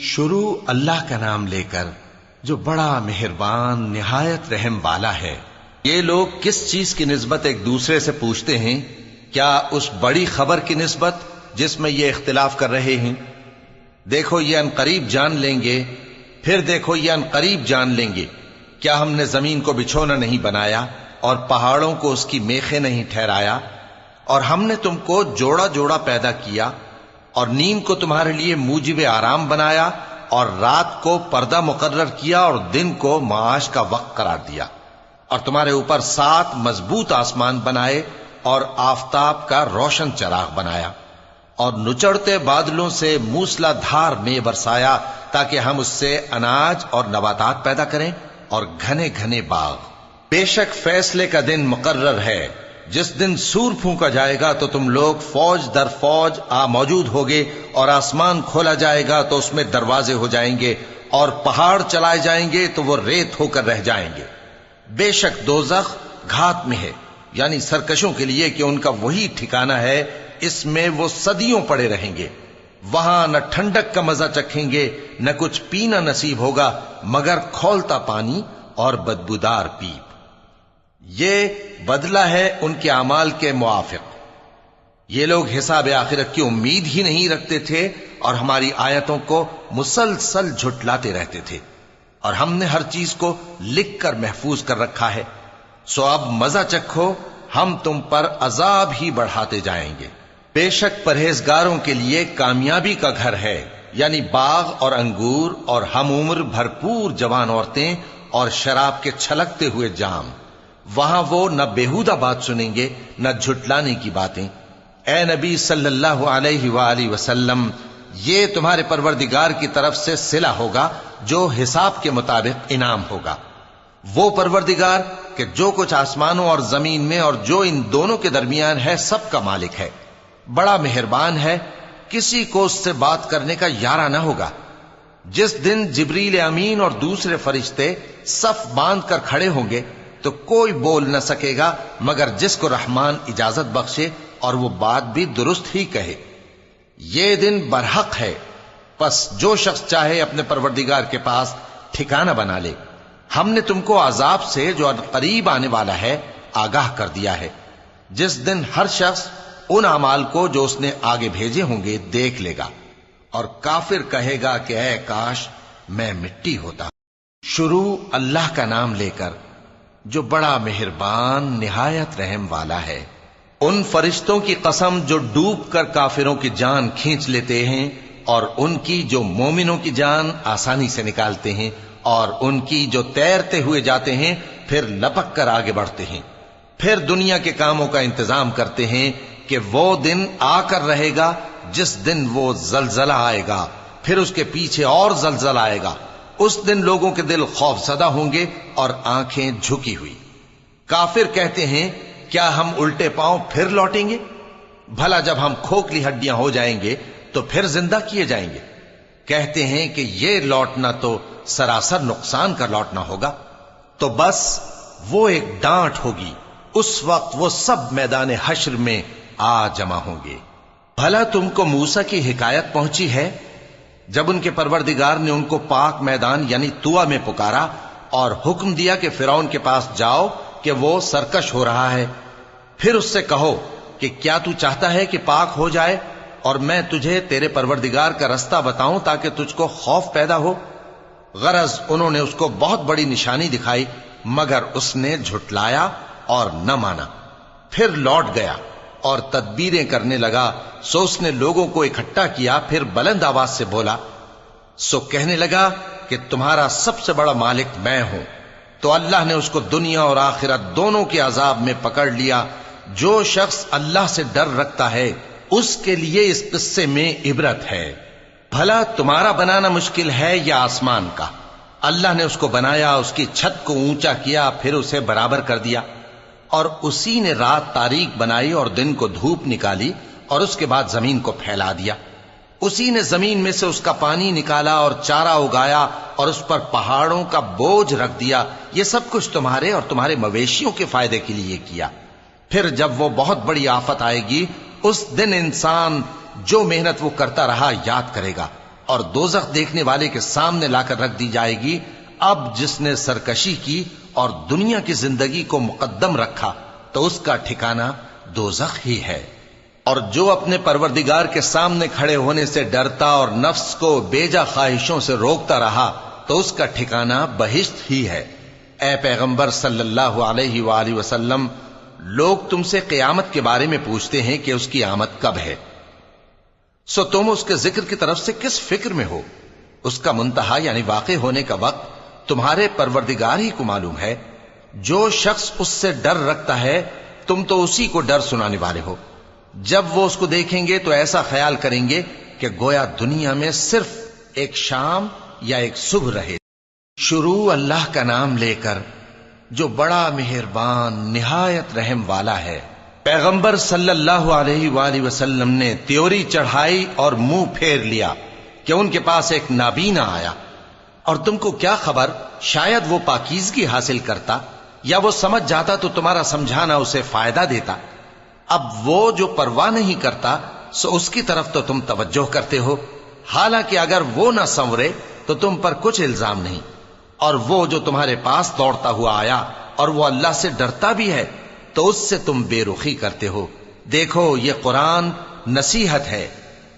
شروع اللہ کا نام لے کر جو بڑا مہربان نہایت رحم والا ہے۔ یہ لوگ کس چیز کی نسبت ایک دوسرے سے پوچھتے ہیں؟ کیا اس بڑی خبر کی نسبت جس میں یہ اختلاف کر رہے ہیں؟ دیکھو یہ انقریب جان لیں گے، پھر دیکھو یہ انقریب جان لیں گے۔ کیا ہم نے زمین کو بچھونا نہیں بنایا اور پہاڑوں کو اس کی میخیں نہیں ٹھہرایا؟ اور ہم نے تم کو جوڑا جوڑا پیدا کیا اور نیند کو تمہارے لیے موجب آرام بنایا اور رات کو پردہ مقرر کیا اور دن کو معاش کا وقت قرار دیا، اور تمہارے اوپر 7 مضبوط آسمان بنائے اور آفتاب کا روشن چراغ بنایا، اور نچڑتے بادلوں سے موسلا دھار میں برسایا تاکہ ہم اس سے اناج اور نباتات پیدا کریں اور گھنے گھنے باغ۔ بے شک فیصلے کا دن مقرر ہے، جس دن سور پھونکا جائے گا تو تم لوگ فوج در فوج موجود ہوگے، اور آسمان کھولا جائے گا تو اس میں دروازے ہو جائیں گے، اور پہاڑ چلائے جائیں گے تو وہ ریت ہو کر رہ جائیں گے۔ بے شک دوزخ گھات میں ہے، یعنی سرکشوں کے لیے کہ ان کا وہی ٹھکانہ ہے، اس میں وہ صدیوں پڑے رہیں گے۔ وہاں نہ ٹھنڈک کا مزہ چکھیں گے، نہ کچھ پینا نصیب ہوگا مگر کھولتا پانی اور بدبودار پیپ۔ یہ بدلہ ہے ان کے اعمال کے موافق۔ یہ لوگ حساب آخرت کی امید ہی نہیں رکھتے تھے اور ہماری آیتوں کو مسلسل جھٹلاتے رہتے تھے، اور ہم نے ہر چیز کو لکھ کر محفوظ کر رکھا ہے۔ سو اب مزہ چکھو، ہم تم پر عذاب ہی بڑھاتے جائیں گے۔ بے شک پرہیزگاروں کے لیے کامیابی کا گھر ہے، یعنی باغ اور انگور اور ہم عمر بھرپور جوان عورتیں اور شراب کے چھلکتے ہوئے جام۔ وہاں وہ نہ بیہودہ بات سنیں گے نہ جھٹلانے کی باتیں۔ اے نبی صلی اللہ علیہ وآلہ وسلم، یہ تمہارے پروردگار کی طرف سے صلہ ہوگا جو حساب کے مطابق انعام ہوگا۔ وہ پروردگار کہ جو کچھ آسمانوں اور زمین میں اور جو ان دونوں کے درمیان ہے سب کا مالک ہے، بڑا مہربان ہے، کسی کو اس سے بات کرنے کا یارہ نہ ہوگا۔ جس دن جبریل امین اور دوسرے فرشتے صف باندھ کر کھڑے ہوں گے تو کوئی بول نہ سکے گا مگر جس کو رحمان اجازت بخشے، اور وہ بات بھی درست ہی کہے۔ یہ دن برحق ہے، پس جو شخص چاہے اپنے پروردگار کے پاس ٹھکانہ بنا لے۔ ہم نے تم کو عذاب سے جو قریب آنے والا ہے آگاہ کر دیا ہے، جس دن ہر شخص ان اعمال کو جو اس نے آگے بھیجے ہوں گے دیکھ لے گا، اور کافر کہے گا کہ اے کاش میں مٹی ہوتا۔ شروع اللہ کا نام لے کر جو بڑا مہربان نہایت رحم والا ہے۔ ان فرشتوں کی قسم جو ڈوب کر کافروں کی جان کھینچ لیتے ہیں، اور ان کی جو مومنوں کی جان آسانی سے نکالتے ہیں، اور ان کی جو تیرتے ہوئے جاتے ہیں پھر لپک کر آگے بڑھتے ہیں، پھر دنیا کے کاموں کا انتظام کرتے ہیں کہ وہ دن آ کر رہے گا جس دن وہ زلزلہ آئے گا، پھر اس کے پیچھے اور زلزلہ آئے گا۔ اس دن لوگوں کے دل خوف زدہ ہوں گے اور آنکھیں جھکی ہوئی۔ کافر کہتے ہیں کیا ہم الٹے پاؤں پھر لوٹیں گے؟ بھلا جب ہم کھوکھلی ہڈیاں ہو جائیں گے تو پھر زندہ کیے جائیں گے؟ کہتے ہیں کہ یہ لوٹنا تو سراسر نقصان کا لوٹنا ہوگا۔ تو بس وہ ایک ڈانٹ ہوگی، اس وقت وہ سب میدان حشر میں آ جمع ہوں گے۔ بھلا تم کو موسیٰ کی حکایت پہنچی ہے جب ان کے پروردگار نے ان کو پاک میدان یعنی طویٰ میں پکارا اور حکم دیا کہ فرعون کے پاس جاؤ کہ وہ سرکش ہو رہا ہے، پھر اس سے کہو کہ کیا تو چاہتا ہے کہ پاک ہو جائے اور میں تجھے تیرے پروردگار کا رستہ بتاؤں تاکہ تجھ کو خوف پیدا ہو؟ غرض انہوں نے اس کو بہت بڑی نشانی دکھائی مگر اس نے جھٹلایا اور نہ مانا، پھر لوٹ گیا اور تدبیریں کرنے لگا۔ سو اس نے لوگوں کو اکٹھا کیا، پھر بلند آواز سے بولا، سو کہنے لگا کہ تمہارا سب سے بڑا مالک میں ہوں۔ تو اللہ نے اس کو دنیا اور آخرت دونوں کے عذاب میں پکڑ لیا۔ جو شخص اللہ سے ڈر رکھتا ہے اس کے لیے اس قصے میں عبرت ہے۔ بھلا تمہارا بنانا مشکل ہے یا آسمان کا؟ اللہ نے اس کو بنایا، اس کی چھت کو اونچا کیا، پھر اسے برابر کر دیا، اور اسی نے رات تاریک بنائی اور دن کو دھوپ نکالی، اور اس کے بعد زمین کو پھیلا دیا۔ اسی نے زمین میں سے اس کا پانی نکالا اور چارہ اگایا اور اس پر پہاڑوں کا بوجھ رکھ دیا۔ یہ سب کچھ تمہارے اور تمہارے مویشیوں کے فائدے کے لیے کیا۔ پھر جب وہ بہت بڑی آفت آئے گی اس دن انسان جو محنت وہ کرتا رہا یاد کرے گا، اور دوزخ دیکھنے والے کے سامنے لا کر رکھ دی جائے گی، اب جس نے سرکشی کی اور دنیا کی زندگی کو مقدم رکھا تو اس کا ٹھکانہ دوزخ ہی ہے۔ اور جو اپنے پروردگار کے سامنے کھڑے ہونے سے ڈرتا اور نفس کو بیجا خواہشوں سے روکتا رہا تو اس کا ٹھکانہ بہشت ہی ہے۔ اے پیغمبر صلی اللہ علیہ وآلہ وسلم، لوگ تم سے قیامت کے بارے میں پوچھتے ہیں کہ اس کی آمد کب ہے، سو تم اس کے ذکر کی طرف سے کس فکر میں ہو؟ اس کا منتہا یعنی واقع ہونے کا وقت تمہارے پروردگار ہی کو معلوم ہے۔ جو شخص اس سے ڈر رکھتا ہے تم تو اسی کو ڈر سنانے والے ہو۔ جب وہ اس کو دیکھیں گے تو ایسا خیال کریں گے کہ گویا دنیا میں صرف ایک شام یا ایک صبح رہے۔ شروع اللہ کا نام لے کر جو بڑا مہربان نہایت رحم والا ہے۔ پیغمبر صلی اللہ علیہ وآلہ وسلم نے تیوری چڑھائی اور منہ پھیر لیا کہ ان کے پاس ایک نابینا آیا، اور تم کو کیا خبر، شاید وہ پاکیزگی حاصل کرتا یا وہ سمجھ جاتا تو تمہارا سمجھانا اسے فائدہ دیتا۔ اب وہ جو پرواہ نہیں کرتا سو اس کی طرف تو تم توجہ کرتے ہو، حالانکہ اگر وہ نہ سنورے تو تم پر کچھ الزام نہیں۔ اور وہ جو تمہارے پاس دوڑتا ہوا آیا اور وہ اللہ سے ڈرتا بھی ہے تو اس سے تم بے رخی کرتے ہو۔ دیکھو یہ قرآن نصیحت ہے،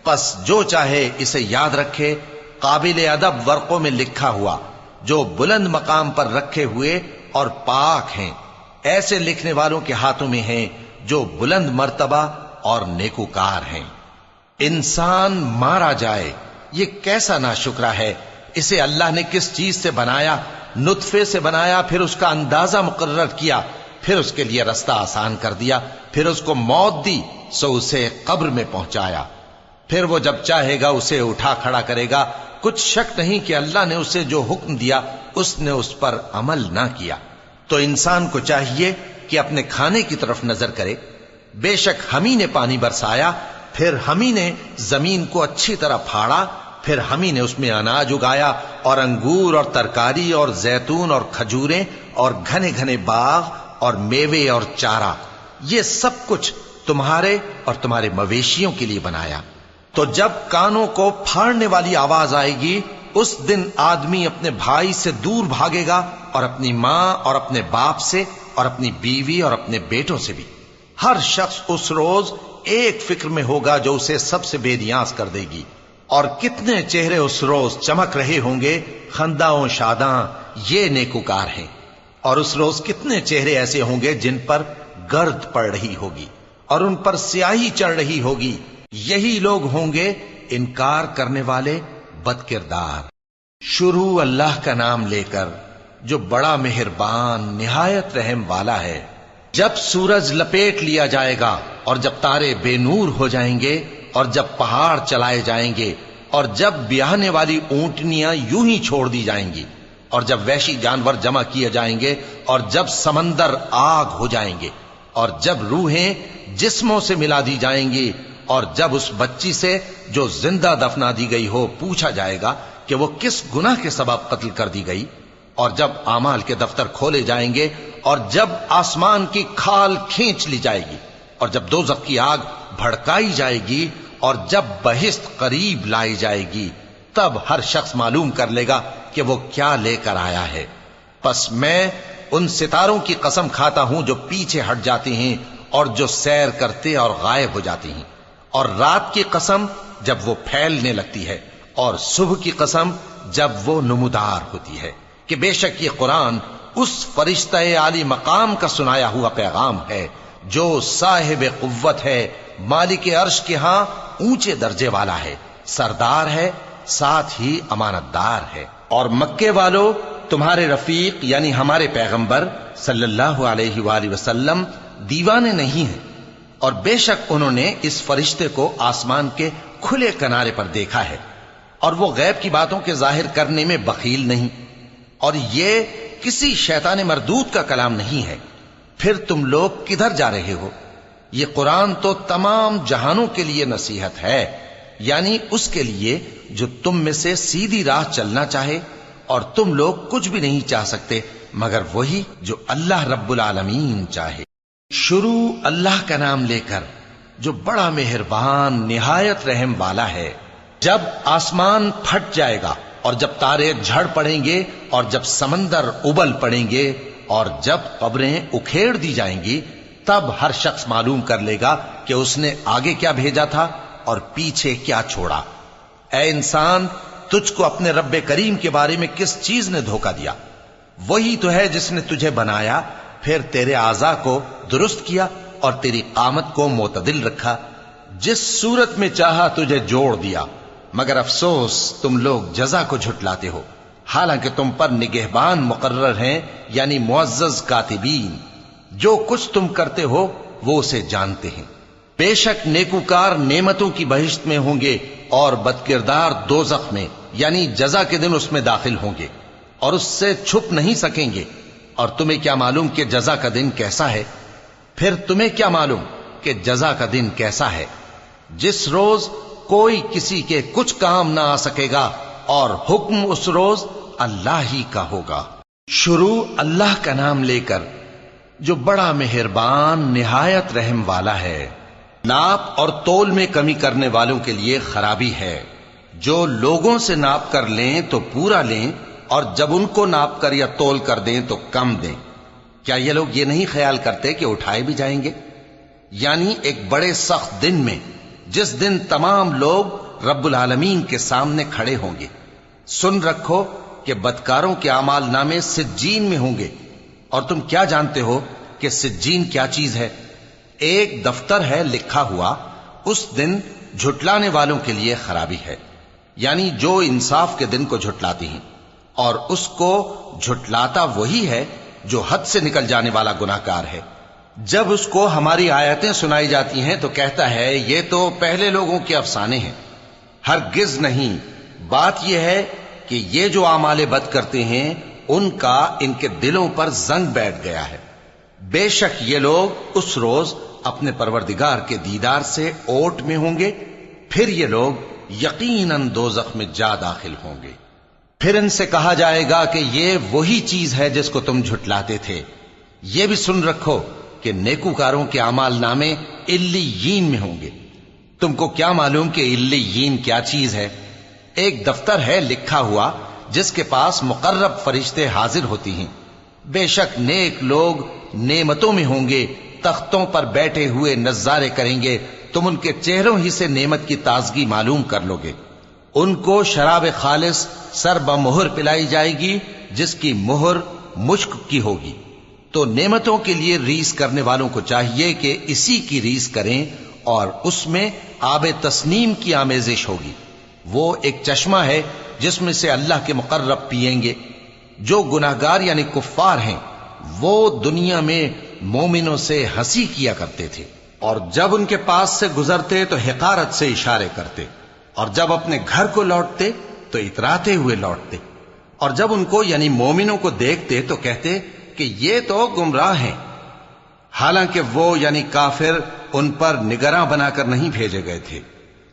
پس جو چاہے اسے یاد رکھے، قابل ادب ورقوں میں لکھا ہوا، جو بلند مقام پر رکھے ہوئے اور پاک ہیں، ایسے لکھنے والوں کے ہاتھوں میں ہیں جو بلند مرتبہ اور نیکوکار ہیں۔ انسان مارا جائے، یہ کیسا ناشکرا ہے۔ اسے اللہ نے کس چیز سے بنایا؟ نطفے سے بنایا، پھر اس کا اندازہ مقرر کیا، پھر اس کے لیے رستہ آسان کر دیا، پھر اس کو موت دی سو اسے قبر میں پہنچایا، پھر وہ جب چاہے گا اسے اٹھا کھڑا کرے گا۔ کچھ شک نہیں کہ اللہ نے اسے جو حکم دیا اس نے اس پر عمل نہ کیا۔ تو انسان کو چاہیے کہ اپنے کھانے کی طرف نظر کرے۔ بے شک ہم ہی نے پانی برسایا، پھر ہم ہی نے زمین کو اچھی طرح پھاڑا، پھر ہم ہی نے اس میں اناج اگایا اور انگور اور ترکاری اور زیتون اور کھجوریں اور گھنے گھنے باغ اور میوے اور چارہ، یہ سب کچھ تمہارے اور تمہارے مویشیوں کے لیے بنایا۔ تو جب کانوں کو پھاڑنے والی آواز آئے گی اس دن آدمی اپنے بھائی سے دور بھاگے گا، اور اپنی ماں اور اپنے باپ سے اور اپنی بیوی اور اپنے بیٹوں سے بھی۔ ہر شخص اس روز ایک فکر میں ہوگا جو اسے سب سے بے نیاز کر دے گی۔ اور کتنے چہرے اس روز چمک رہے ہوں گے، خنداں و شاداں، یہ نیکوکار ہیں۔ اور اس روز کتنے چہرے ایسے ہوں گے جن پر گرد پڑ رہی ہوگی اور ان پر سیاہی چڑھ رہی ہوگی، یہی لوگ ہوں گے انکار کرنے والے بد کردار۔ شروع اللہ کا نام لے کر جو بڑا مہربان نہایت رحم والا ہے۔ جب سورج لپیٹ لیا جائے گا اور جب تارے بے نور ہو جائیں گے اور جب پہاڑ چلائے جائیں گے اور جب بیاہنے والی اونٹنیاں یوں ہی چھوڑ دی جائیں گی اور جب وحشی جانور جمع کیے جائیں گے اور جب سمندر آگ ہو جائیں گے اور جب روحیں جسموں سے ملا دی جائیں گی اور جب اس بچی سے جو زندہ دفنا دی گئی ہو پوچھا جائے گا کہ وہ کس گناہ کے سبب قتل کر دی گئی، اور جب اعمال کے دفتر کھولے جائیں گے اور جب آسمان کی کھال کھینچ لی جائے گی اور جب دوزخ کی آگ بھڑکائی جائے گی اور جب بہشت قریب لائی جائے گی، تب ہر شخص معلوم کر لے گا کہ وہ کیا لے کر آیا ہے۔ پس میں ان ستاروں کی قسم کھاتا ہوں جو پیچھے ہٹ جاتے ہیں اور جو سیر کرتے اور غائب ہو جاتے ہیں، اور رات کی قسم جب وہ پھیلنے لگتی ہے، اور صبح کی قسم جب وہ نمودار ہوتی ہے، کہ بے شک یہ قرآن اس فرشتہ عالی مقام کا سنایا ہوا پیغام ہے جو صاحب قوت ہے، مالک عرش کے ہاں اونچے درجے والا ہے، سردار ہے، ساتھ ہی امانت دار ہے۔ اور مکے والو، تمہارے رفیق یعنی ہمارے پیغمبر صلی اللہ علیہ وآلہ وسلم دیوانے نہیں ہیں، اور بے شک انہوں نے اس فرشتے کو آسمان کے کھلے کنارے پر دیکھا ہے، اور وہ غیب کی باتوں کے ظاہر کرنے میں بخیل نہیں، اور یہ کسی شیطان مردود کا کلام نہیں ہے۔ پھر تم لوگ کدھر جا رہے ہو؟ یہ قرآن تو تمام جہانوں کے لیے نصیحت ہے، یعنی اس کے لیے جو تم میں سے سیدھی راہ چلنا چاہے، اور تم لوگ کچھ بھی نہیں چاہ سکتے مگر وہی جو اللہ رب العالمین چاہے۔ شروع اللہ کا نام لے کر جو بڑا مہربان نہایت رحم والا ہے۔ جب آسمان پھٹ جائے گا اور جب تارے جھڑ پڑیں گے اور جب سمندر ابل پڑیں گے اور جب قبریں اکھیڑ دی جائیں گی، تب ہر شخص معلوم کر لے گا کہ اس نے آگے کیا بھیجا تھا اور پیچھے کیا چھوڑا۔ اے انسان، تجھ کو اپنے رب کریم کے بارے میں کس چیز نے دھوکہ دیا؟ وہی تو ہے جس نے تجھے بنایا، پھر تیرے اعضاء کو درست کیا اور تیری قامت کو معتدل رکھا، جس صورت میں چاہا تجھے جوڑ دیا۔ مگر افسوس تم لوگ جزا کو جھٹلاتے ہو، حالانکہ تم پر نگہبان مقرر ہیں، یعنی معزز کاتبین۔ جو کچھ تم کرتے ہو وہ اسے جانتے ہیں۔ بے شک نیکوکار نعمتوں کی بہشت میں ہوں گے اور بدکردار دوزخ میں، یعنی جزا کے دن اس میں داخل ہوں گے اور اس سے چھپ نہیں سکیں گے۔ اور تمہیں کیا معلوم کہ جزا کا دن کیسا ہے؟ پھر تمہیں کیا معلوم کہ جزا کا دن کیسا ہے؟ جس روز کوئی کسی کے کچھ کام نہ آ سکے گا اور حکم اس روز اللہ ہی کا ہوگا۔ شروع اللہ کا نام لے کر جو بڑا مہربان نہایت رحم والا ہے۔ ناپ اور تول میں کمی کرنے والوں کے لیے خرابی ہے۔ جو لوگوں سے ناپ کر لیں تو پورا لیں، اور جب ان کو ناپ کر یا تول کر دیں تو کم دیں۔ کیا یہ لوگ یہ نہیں خیال کرتے کہ اٹھائے بھی جائیں گے؟ یعنی ایک بڑے سخت دن میں، جس دن تمام لوگ رب العالمین کے سامنے کھڑے ہوں گے۔ سن رکھو کہ بدکاروں کے اعمال نامے سجین میں ہوں گے، اور تم کیا جانتے ہو کہ سجین کیا چیز ہے؟ ایک دفتر ہے لکھا ہوا، اس دن جھٹلانے والوں کے لیے خرابی ہے، یعنی جو انصاف کے دن کو جھٹلاتی ہیں، اور اس کو جھٹلاتا وہی ہے جو حد سے نکل جانے والا گناہگار ہے۔ جب اس کو ہماری آیتیں سنائی جاتی ہیں تو کہتا ہے یہ تو پہلے لوگوں کے افسانے ہیں۔ ہرگز نہیں، بات یہ ہے کہ یہ جو اعمال بد کرتے ہیں ان کا ان کے دلوں پر زنگ بیٹھ گیا ہے۔ بے شک یہ لوگ اس روز اپنے پروردگار کے دیدار سے اوٹ میں ہوں گے، پھر یہ لوگ یقیناً دوزخ میں جا داخل ہوں گے۔ پھر ان سے کہا جائے گا کہ یہ وہی چیز ہے جس کو تم جھٹلاتے تھے۔ یہ بھی سن رکھو کہ نیکوکاروں کے اعمال نامے علیین میں ہوں گے۔ تم کو کیا معلوم کہ علیین کیا چیز ہے؟ ایک دفتر ہے لکھا ہوا جس کے پاس مقرب فرشتے حاضر ہوتی ہیں۔ بے شک نیک لوگ نعمتوں میں ہوں گے، تختوں پر بیٹھے ہوئے نظارے کریں گے، تم ان کے چہروں ہی سے نعمت کی تازگی معلوم کر لو گے۔ ان کو شراب خالص سر بمہر پلائی جائے گی جس کی مہر مشک کی ہوگی۔ تو نعمتوں کے لیے ریس کرنے والوں کو چاہیے کہ اسی کی ریس کریں، اور اس میں آب تسنیم کی آمیزش ہوگی۔ وہ ایک چشمہ ہے جس میں سے اللہ کے مقرب پیئیں گے۔ جو گناہگار یعنی کفار ہیں وہ دنیا میں مومنوں سے ہنسی کیا کرتے تھے، اور جب ان کے پاس سے گزرتے تو حقارت سے اشارے کرتے، اور جب اپنے گھر کو لوٹتے تو اتراتے ہوئے لوٹتے، اور جب ان کو یعنی مومنوں کو دیکھتے تو کہتے کہ یہ تو گمراہ ہیں، حالانکہ وہ یعنی کافر ان پر نگراں بنا کر نہیں بھیجے گئے تھے۔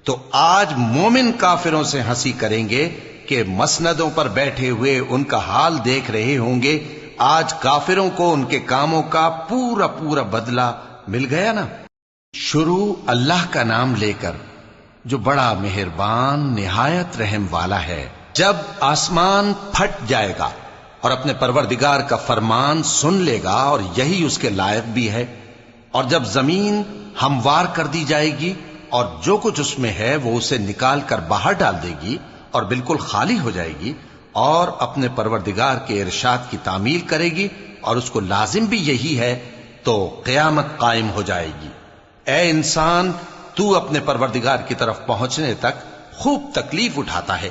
تو آج مومن کافروں سے ہنسی کریں گے کہ مسندوں پر بیٹھے ہوئے ان کا حال دیکھ رہے ہوں گے۔ آج کافروں کو ان کے کاموں کا پورا پورا بدلہ مل گیا نا۔ شروع اللہ کا نام لے کر جو بڑا مہربان نہایت رحم والا ہے۔ جب آسمان پھٹ جائے گا اور اپنے پروردگار کا فرمان سن لے گا، اور یہی اس کے لائق بھی ہے، اور جب زمین ہموار کر دی جائے گی اور جو کچھ اس میں ہے وہ اسے نکال کر باہر ڈال دے گی اور بالکل خالی ہو جائے گی، اور اپنے پروردگار کے ارشاد کی تعمیل کرے گی، اور اس کو لازم بھی یہی ہے، تو قیامت قائم ہو جائے گی۔ اے انسان، تو اپنے پروردگار کی طرف پہنچنے تک خوب تکلیف اٹھاتا ہے،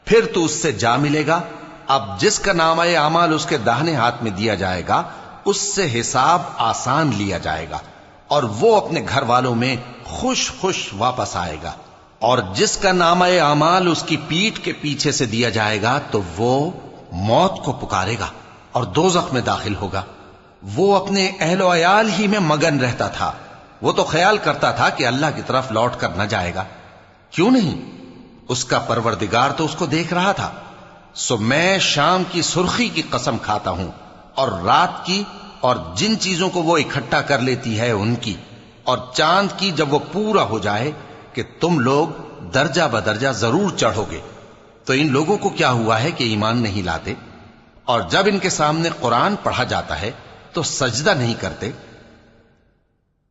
پھر تو اس سے جا ملے گا۔ اب جس کا نامہ اعمال اس کے داہنے ہاتھ میں دیا جائے گا اس سے حساب آسان لیا جائے گا، اور وہ اپنے گھر والوں میں خوش خوش واپس آئے گا۔ اور جس کا نامہ اعمال اس کی پیٹھ کے پیچھے سے دیا جائے گا تو وہ موت کو پکارے گا اور دوزخ میں داخل ہوگا۔ وہ اپنے اہل و عیال ہی میں مگن رہتا تھا، وہ تو خیال کرتا تھا کہ اللہ کی طرف لوٹ کر نہ جائے گا۔ کیوں نہیں؟ اس کا پروردگار تو اس کو دیکھ رہا تھا۔ سو میں شام کی سرخی کی قسم کھاتا ہوں، اور رات کی، اور جن چیزوں کو وہ اکٹھا کر لیتی ہے ان کی، اور چاند کی جب وہ پورا ہو جائے، کہ تم لوگ درجہ بدرجہ ضرور چڑھو گے۔ تو ان لوگوں کو کیا ہوا ہے کہ ایمان نہیں لاتے، اور جب ان کے سامنے قرآن پڑھا جاتا ہے تو سجدہ نہیں کرتے؟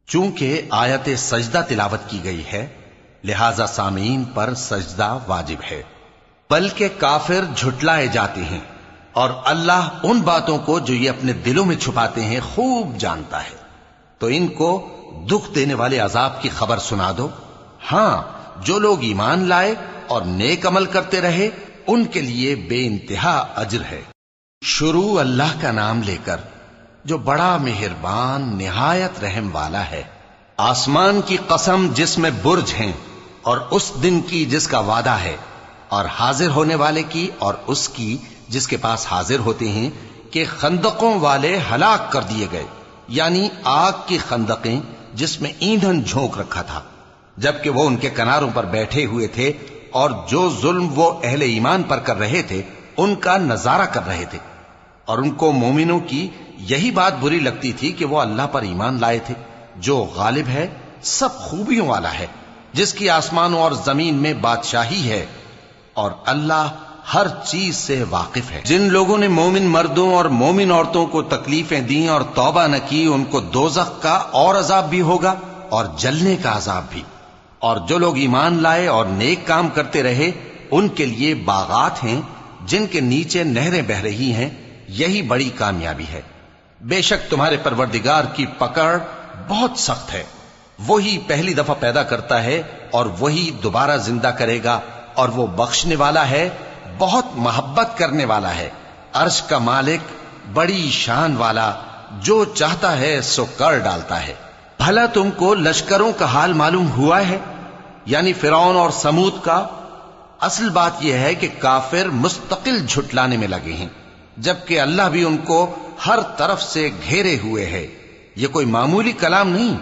چونکہ آیت سجدہ تلاوت کی گئی ہے لہذا سامعین پر سجدہ واجب ہے، بلکہ کافر جھٹلائے جاتے ہیں، اور اللہ ان باتوں کو جو یہ اپنے دلوں میں چھپاتے ہیں خوب جانتا ہے۔ تو ان کو دکھ دینے والے عذاب کی خبر سنا دو۔ ہاں، جو لوگ ایمان لائے اور نیک عمل کرتے رہے ان کے لیے بے انتہا اجر ہے۔ شروع اللہ کا نام لے کر جو بڑا مہربان نہایت رحم والا ہے۔ آسمان کی قسم جس میں برج ہیں، اور اس دن کی جس کا وعدہ ہے، اور حاضر ہونے والے کی اور اس کی جس کے پاس حاضر ہوتے ہیں، کہ خندقوں والے ہلاک کر دیے گئے، یعنی آگ کی خندقیں جس میں ایندھن جھونک رکھا تھا، جبکہ وہ ان کے کناروں پر بیٹھے ہوئے تھے اور جو ظلم وہ اہل ایمان پر کر رہے تھے ان کا نظارہ کر رہے تھے، اور ان کو مومنوں کی یہی بات بری لگتی تھی کہ وہ اللہ پر ایمان لائے تھے جو غالب ہے، سب خوبیوں والا ہے، جس کی آسمانوں اور زمین میں بادشاہی ہے، اور اللہ ہر چیز سے واقف ہے۔ جن لوگوں نے مومن مردوں اور مومن عورتوں کو تکلیفیں دیں اور توبہ نہ کی، ان کو دوزخ کا اور عذاب بھی ہوگا اور جلنے کا عذاب بھی، اور جو لوگ ایمان لائے اور نیک کام کرتے رہے ان کے لیے باغات ہیں جن کے نیچے نہریں بہ رہی ہیں، یہی بڑی کامیابی ہے۔ بے شک تمہارے پروردگار کی پکڑ بہت سخت ہے، وہی پہلی دفعہ پیدا کرتا ہے اور وہی دوبارہ زندہ کرے گا، اور وہ بخشنے والا ہے، بہت محبت کرنے والا ہے، عرش کا مالک، بڑی شان والا، جو چاہتا ہے سو کر ڈالتا ہے۔ بھلا تم کو لشکروں کا حال معلوم ہوا ہے، یعنی فرعون اور سمود کا؟ اصل بات یہ ہے کہ کافر مستقل جھٹلانے میں لگے ہیں، جبکہ اللہ بھی ان کو ہر طرف سے گھیرے ہوئے ہے۔ یہ کوئی معمولی کلام نہیں،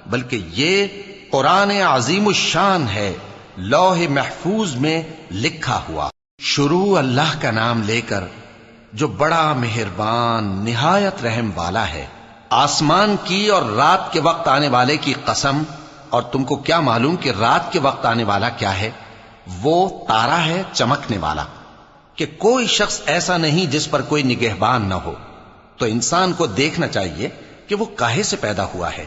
بلکہ یہ قرآن عظیم الشان ہے، لوح محفوظ میں لکھا ہوا۔ شروع اللہ کا نام لے کر جو بڑا مہربان نہایت رحم والا ہے۔ آسمان کی اور رات کے وقت آنے والے کی قسم، اور تم کو کیا معلوم کہ رات کے وقت آنے والا کیا ہے؟ وہ تارا ہے چمکنے والا، کہ کوئی شخص ایسا نہیں جس پر کوئی نگہبان نہ ہو۔ تو انسان کو دیکھنا چاہیے کہ وہ کاہے سے پیدا ہوا ہے۔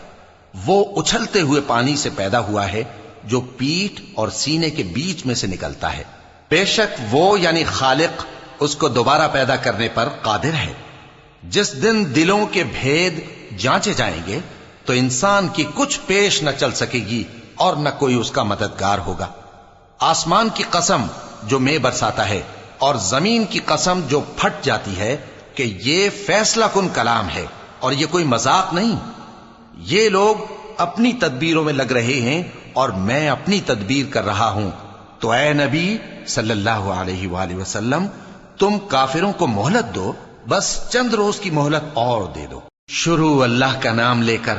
وہ اچھلتے ہوئے پانی سے پیدا ہوا ہے جو پیٹھ اور سینے کے بیچ میں سے نکلتا ہے۔ بے شک وہ یعنی خالق اس کو دوبارہ پیدا کرنے پر قادر ہے۔ جس دن دلوں کے بھید جانچے جائیں گے تو انسان کی کچھ پیش نہ چل سکے گی اور نہ کوئی اس کا مددگار ہوگا۔ آسمان کی قسم جو مے برساتا ہے، اور زمین کی قسم جو پھٹ جاتی ہے، کہ یہ فیصلہ کن کلام ہے اور یہ کوئی مذاق نہیں۔ یہ لوگ اپنی تدبیروں میں لگ رہے ہیں اور میں اپنی تدبیر کر رہا ہوں۔ تو اے نبی صلی اللہ علیہ وآلہ وسلم، تم کافروں کو مہلت دو، بس چند روز کی مہلت اور دے دو۔ شروع اللہ کا نام لے کر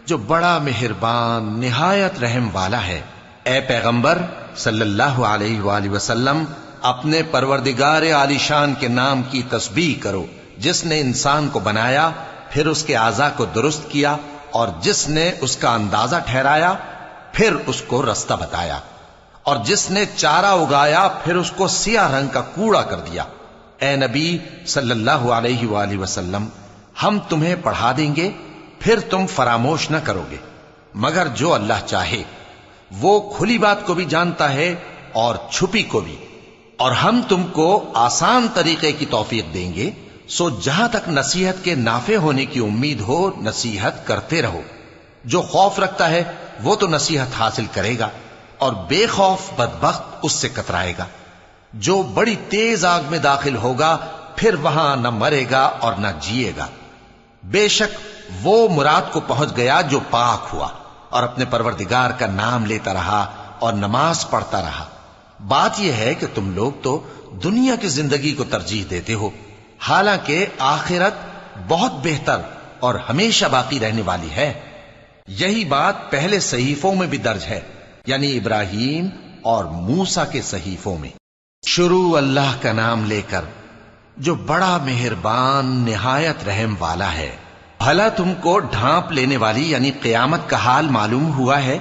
جو بڑا مہربان نہایت رحم والا ہے۔ اے پیغمبر صلی اللہ علیہ وآلہ وسلم، اپنے پروردگار عالی شان کے نام کی تسبیح کرو، جس نے انسان کو بنایا، پھر اس کے اعضاء کو درست کیا، اور جس نے اس کا اندازہ ٹھہرایا، پھر اس کو رستہ بتایا، اور جس نے چارہ اگایا، پھر اس کو سیاہ رنگ کا کوڑا کر دیا۔ اے نبی صلی اللہ علیہ وآلہ وسلم، ہم تمہیں پڑھا دیں گے، پھر تم فراموش نہ کرو گے، مگر جو اللہ چاہے۔ وہ کھلی بات کو بھی جانتا ہے اور چھپی کو بھی، اور ہم تم کو آسان طریقے کی توفیق دیں گے، سو جہاں تک نصیحت کے نافع ہونے کی امید ہو نصیحت کرتے رہو۔ جو خوف رکھتا ہے وہ تو نصیحت حاصل کرے گا، اور بے خوف بدبخت اس سے کترائے گا۔ جو بڑی تیز آگ میں داخل ہوگا، پھر وہاں نہ مرے گا اور نہ جیے گا۔ بے شک وہ مراد کو پہنچ گیا جو پاک ہوا اور اپنے پروردگار کا نام لیتا رہا اور نماز پڑھتا رہا۔ بات یہ ہے کہ تم لوگ تو دنیا کی زندگی کو ترجیح دیتے ہو، حالانکہ آخرت بہت بہتر اور ہمیشہ باقی رہنے والی ہے۔ یہی بات پہلے صحیفوں میں بھی درج ہے، یعنی ابراہیم اور موسیٰ کے صحیفوں میں۔ شروع اللہ کا نام لے کر جو بڑا مہربان نہایت رحم والا ہے۔ بھلا تم کو ڈھانپ لینے والی یعنی قیامت کا حال معلوم ہوا ہے؟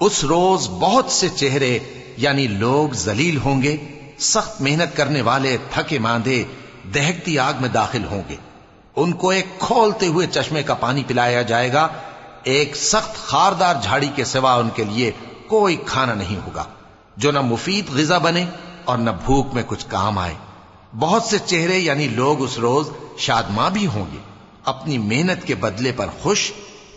اس روز بہت سے چہرے یعنی لوگ ذلیل ہوں گے، سخت محنت کرنے والے تھکے ماندے دہکتی آگ میں داخل ہوں گے۔ ان کو ایک کھولتے ہوئے چشمے کا پانی پلایا جائے گا، ایک سخت خاردار جھاڑی کے سوا ان کے لیے کوئی کھانا نہیں ہوگا جو نہ مفید غذا بنے اور نہ بھوک میں کچھ کام آئے۔ بہت سے چہرے یعنی لوگ اس روز شادماں بھی ہوں گے، اپنی محنت کے بدلے پر خوش،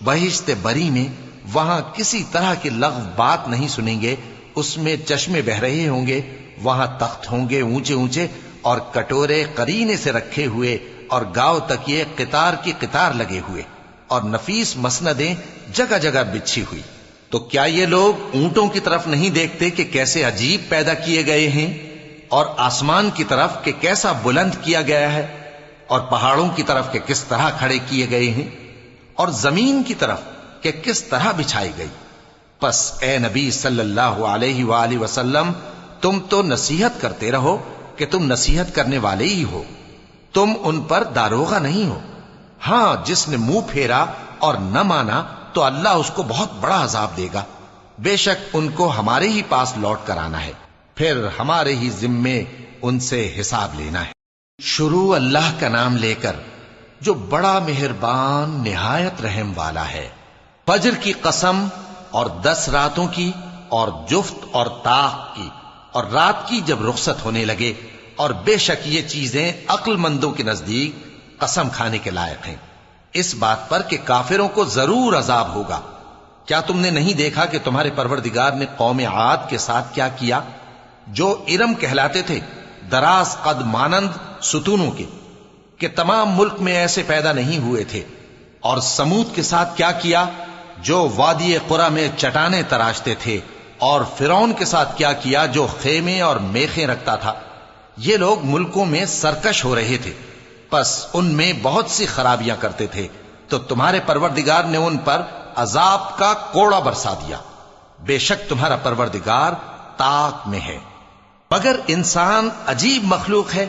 بہشت بری میں وہاں کسی طرح کی لغو بات نہیں سنیں گے، اس میں چشمے بہ رہے ہوں گے، وہاں تخت ہوں گے اونچے اونچے اور کٹورے قرینے سے رکھے ہوئے اور گاؤ تکیے قطار کی قطار لگے ہوئے اور نفیس مسندیں جگہ جگہ بچھی ہوئی۔ تو کیا یہ لوگ اونٹوں کی طرف نہیں دیکھتے کہ کیسے عجیب پیدا کیے گئے ہیں، اور آسمان کی طرف کہ کیسا بلند کیا گیا ہے، اور پہاڑوں کی طرف کہ کس طرح کھڑے کیے گئے ہیں، اور زمین کی طرف کہ کس طرح بچھائی گئی؟ پس اے نبی صلی اللہ علیہ وآلہ وسلم، تم تو نصیحت کرتے رہو کہ تم نصیحت کرنے والے ہی ہو، تم ان پر داروغہ نہیں ہو۔ ہاں، جس نے منہ پھیرا اور نہ مانا تو اللہ اس کو بہت بڑا عذاب دے گا۔ بے شک ان کو ہمارے ہی پاس لوٹ کر آنا ہے، پھر ہمارے ہی ذمے ان سے حساب لینا ہے۔ شروع اللہ کا نام لے کر جو بڑا مہربان نہایت رحم والا ہے۔ فجر کی قسم اور 10 راتوں کی اور جفت اور طاق کی اور رات کی جب رخصت ہونے لگے، اور بے شک یہ چیزیں عقل مندوں کے نزدیک قسم کھانے کے لائق ہیں، اس بات پر کہ کافروں کو ضرور عذاب ہوگا۔ کیا تم نے نہیں دیکھا کہ تمہارے پروردگار نے قوم عاد کے ساتھ کیا کیا، جو ارم کہلاتے تھے، دراز قد مانند ستونوں کے، کہ تمام ملک میں ایسے پیدا نہیں ہوئے تھے؟ اور سمود کے ساتھ کیا کیا، جو وادی قرا میں چٹانیں تراشتے تھے؟ اور فرعون کے ساتھ کیا کیا، جو خیمے اور میخیں رکھتا تھا؟ یہ لوگ ملکوں میں سرکش ہو رہے تھے، پس ان میں بہت سی خرابیاں کرتے تھے، تو تمہارے پروردگار نے ان پر عذاب کا کوڑا برسا دیا۔ بے شک تمہارا پروردگار طاق میں ہے۔ مگر انسان عجیب مخلوق ہے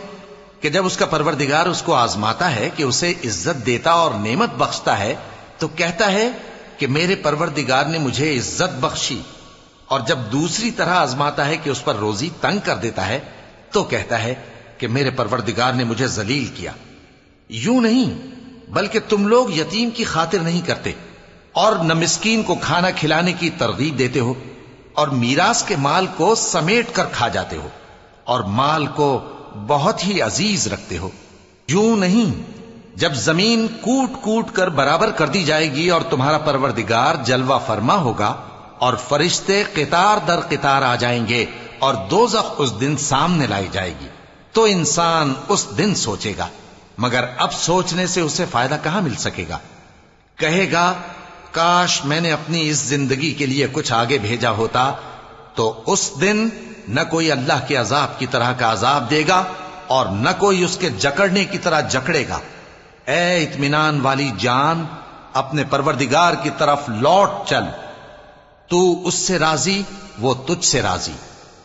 کہ جب اس کا پروردگار اس کو آزماتا ہے کہ اسے عزت دیتا اور نعمت بخشتا ہے تو کہتا ہے کہ میرے پروردگار نے مجھے عزت بخشی، اور جب دوسری طرح آزماتا ہے کہ اس پر روزی تنگ کر دیتا ہے تو کہتا ہے کہ میرے پروردگار نے مجھے ذلیل کیا۔ یوں نہیں، بلکہ تم لوگ یتیم کی خاطر نہیں کرتے اور نہ مسکین کو کھانا کھلانے کی ترغیب دیتے ہو، اور میراث کے مال کو سمیٹ کر کھا جاتے ہو اور مال کو بہت ہی عزیز رکھتے ہو۔ یوں نہیں، جب زمین کوٹ کوٹ کر برابر کر دی جائے گی اور تمہارا پروردگار جلوہ فرما ہوگا اور فرشتے قطار در قطار آ جائیں گے اور دوزخ اس دن سامنے لائی جائے گی، تو انسان اس دن سوچے گا، مگر اب سوچنے سے اسے فائدہ کہاں مل سکے گا؟ کہے گا کاش میں نے اپنی اس زندگی کے لیے کچھ آگے بھیجا ہوتا، تو اس دن نہ کوئی اللہ کے عذاب کی طرح کا عذاب دے گا اور نہ کوئی اس کے جکڑنے کی طرح جکڑے گا۔ اے اطمینان والی جان، اپنے پروردگار کی طرف لوٹ چل، تو اس سے راضی، وہ تجھ سے راضی،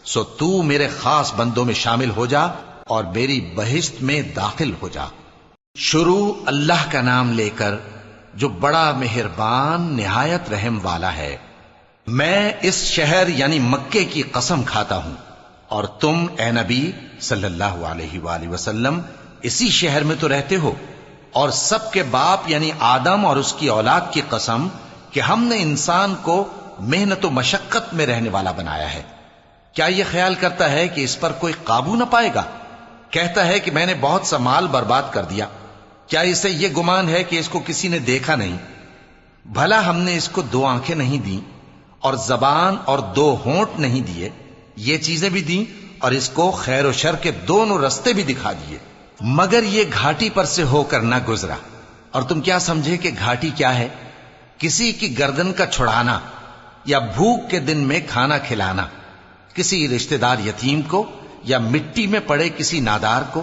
سو تو میرے خاص بندوں میں شامل ہو جا اور میری بہشت میں داخل ہو جا۔ شروع اللہ کا نام لے کر جو بڑا مہربان نہایت رحم والا ہے۔ میں اس شہر یعنی مکے کی قسم کھاتا ہوں، اور تم اے نبی صلی اللہ علیہ وآلہ وسلم اسی شہر میں تو رہتے ہو، اور سب کے باپ یعنی آدم اور اس کی اولاد کی قسم کہ ہم نے انسان کو محنت و مشقت میں رہنے والا بنایا ہے۔ کیا یہ خیال کرتا ہے کہ اس پر کوئی قابو نہ پائے گا؟ کہتا ہے کہ میں نے بہت سا مال برباد کر دیا، کیا اسے یہ گمان ہے کہ اس کو کسی نے دیکھا نہیں؟ بھلا ہم نے اس کو 2 آنکھیں نہیں دیں اور زبان اور 2 ہونٹ نہیں دیے؟ یہ چیزیں بھی دیں اور اس کو خیر و شر کے دونوں رستے بھی دکھا دیے، مگر یہ گھاٹی پر سے ہو کر نہ گزرا۔ اور تم کیا سمجھے کہ گھاٹی کیا ہے؟ کسی کی گردن کا چھڑانا یا بھوک کے دن میں کھانا کھلانا، کسی رشتہ دار یتیم کو یا مٹی میں پڑے کسی نادار کو۔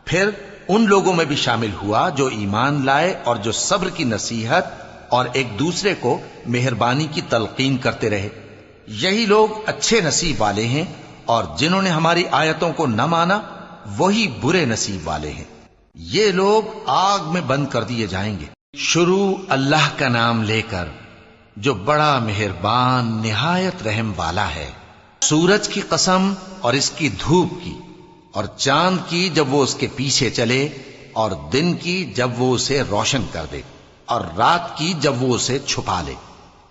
پھر ان لوگوں میں بھی شامل ہوا جو ایمان لائے اور جو صبر کی نصیحت اور ایک دوسرے کو مہربانی کی تلقین کرتے رہے۔ یہی لوگ اچھے نصیب والے ہیں، اور جنہوں نے ہماری آیتوں کو نہ مانا وہی برے نصیب والے ہیں۔ یہ لوگ آگ میں بند کر دیے جائیں گے۔ شروع اللہ کا نام لے کر جو بڑا مہربان نہایت رحم والا ہے۔ سورج کی قسم اور اس کی دھوپ کی، اور چاند کی جب وہ اس کے پیچھے چلے، اور دن کی جب وہ اسے روشن کر دے، اور رات کی جب وہ اسے چھپا لے،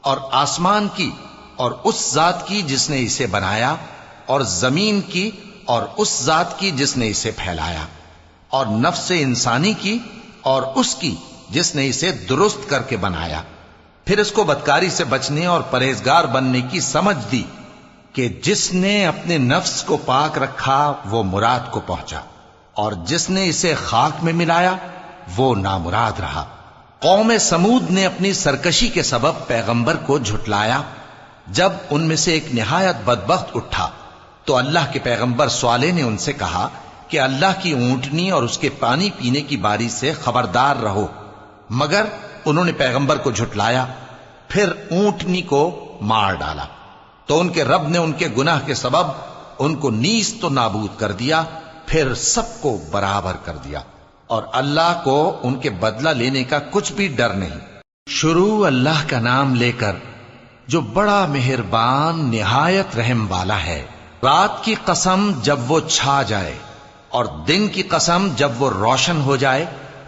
اور آسمان کی اور اس ذات کی جس نے اسے بنایا، اور زمین کی اور اس ذات کی جس نے اسے پھیلایا، اور نفس انسانی کی اور اس کی جس نے اسے درست کر کے بنایا۔ پھر اس کو بدکاری سے بچنے اور پرہیزگار بننے کی سمجھ دی کہ جس نے اپنے نفس کو پاک رکھا وہ مراد کو پہنچا، اور جس نے اسے خاک میں ملایا وہ نامراد رہا۔ قوم سمود نے اپنی سرکشی کے سبب پیغمبر کو جھٹلایا۔ جب ان میں سے ایک نہایت بدبخت اٹھا تو اللہ کے پیغمبر صالح نے ان سے کہا کہ اللہ کی اونٹنی اور اس کے پانی پینے کی باری سے خبردار رہو، مگر انہوں نے پیغمبر کو جھٹلایا۔ پھر اونٹنی کو مار ڈالا تو ان کے رب نے ان کے گناہ کے سبب ان کو نیست و نابود کر دیا، پھر سب کو برابر کر دیا، اور اللہ کو ان کے بدلہ لینے کا کچھ بھی ڈر نہیں۔ شروع اللہ کا نام لے کر جو بڑا مہربان نہایت رحم والا ہے۔ رات کی قسم جب وہ چھا جائے، اور دن کی قسم جب وہ روشن ہو جائے،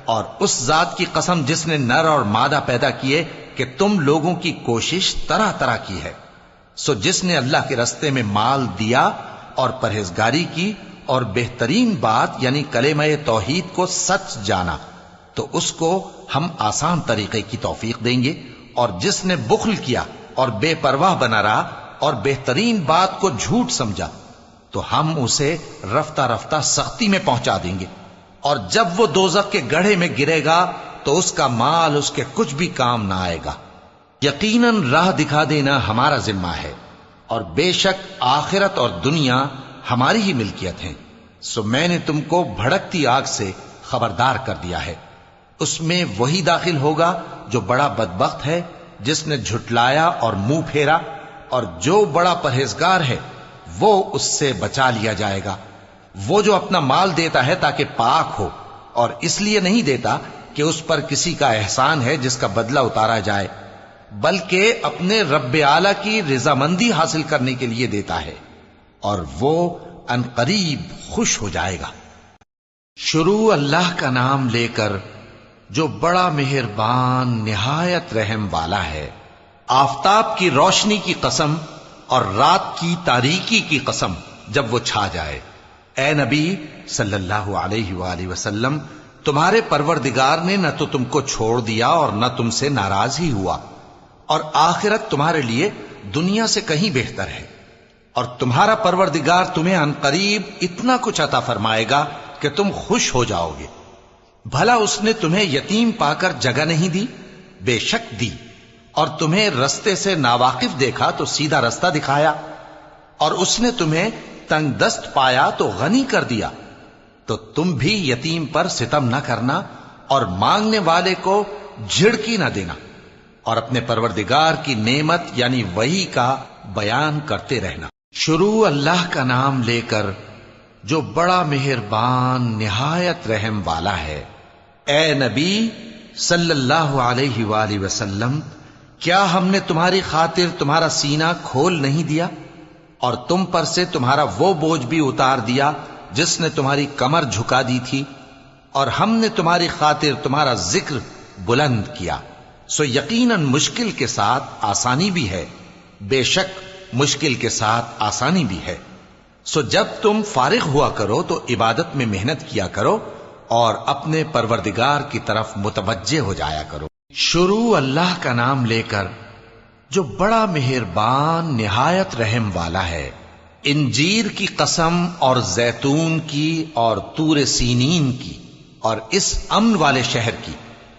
اور اس ذات کی قسم جس نے نر اور مادہ پیدا کیے کہ تم لوگوں کی کوشش طرح طرح کی ہے۔ سو جس نے اللہ کے رستے میں مال دیا اور پرہیزگاری کی اور بہترین بات یعنی کلمہ توحید کو سچ جانا، تو اس کو ہم آسان طریقے کی توفیق دیں گے، اور جس نے بخل کیا اور بے پرواہ بنا رہا اور بہترین بات کو جھوٹ سمجھا، تو ہم اسے رفتہ رفتہ سختی میں پہنچا دیں گے، اور جب وہ دوزخ کے گڑھے میں گرے گا تو اس کا مال اس کے کچھ بھی کام نہ آئے گا۔ یقیناً راہ دکھا دینا ہمارا ذمہ ہے، اور بے شک آخرت اور دنیا ہماری ہی ملکیت ہیں۔ سو میں نے تم کو بھڑکتی آگ سے خبردار کر دیا ہے، اس میں وہی داخل ہوگا جو بڑا بدبخت ہے، جس نے جھٹلایا اور منہ پھیرا، اور جو بڑا پرہیزگار ہے وہ اس سے بچا لیا جائے گا۔ وہ جو اپنا مال دیتا ہے تاکہ پاک ہو، اور اس لیے نہیں دیتا کہ اس پر کسی کا احسان ہے جس کا بدلہ اتارا جائے، بلکہ اپنے رب اعلی کی رضامندی حاصل کرنے کے لیے دیتا ہے، اور وہ عنقریب خوش ہو جائے گا۔ شروع اللہ کا نام لے کر جو بڑا مہربان نہایت رحم والا ہے۔ آفتاب کی روشنی کی قسم اور رات کی تاریکی کی قسم جب وہ چھا جائے۔ اے نبی صلی اللہ علیہ وآلہ وسلم، تمہارے پروردگار نے نہ تو تم کو چھوڑ دیا اور نہ تم سے ناراض ہی ہوا، اور آخرت تمہارے لیے دنیا سے کہیں بہتر ہے، اور تمہارا پروردگار تمہیں عنقریب اتنا کچھ عطا فرمائے گا کہ تم خوش ہو جاؤ گے۔ بھلا اس نے تمہیں یتیم پا کر جگہ نہیں دی؟ بے شک دی، اور تمہیں رستے سے ناواقف دیکھا تو سیدھا رستہ دکھایا، اور اس نے تمہیں تنگ دست پایا تو غنی کر دیا۔ تو تم بھی یتیم پر ستم نہ کرنا، اور مانگنے والے کو جھڑکی نہ دینا، اور اپنے پروردگار کی نعمت یعنی وحی کا بیان کرتے رہنا۔ شروع اللہ کا نام لے کر جو بڑا مہربان نہایت رحم والا ہے۔ اے نبی صلی اللہ علیہ وآلہ وسلم، کیا ہم نے تمہاری خاطر تمہارا سینہ کھول نہیں دیا، اور تم پر سے تمہارا وہ بوجھ بھی اتار دیا جس نے تمہاری کمر جھکا دی تھی، اور ہم نے تمہاری خاطر تمہارا ذکر بلند کیا۔ سو یقیناً مشکل کے ساتھ آسانی بھی ہے، بے شک مشکل کے ساتھ آسانی بھی ہے۔ سو جب تم فارغ ہوا کرو تو عبادت میں محنت کیا کرو، اور اپنے پروردگار کی طرف متوجہ ہو جایا کرو۔ شروع اللہ کا نام لے کر جو بڑا مہربان نہایت رحم والا ہے۔ انجیر کی قسم اور زیتون کی اور طور سینین کی اور اس امن والے شہر کی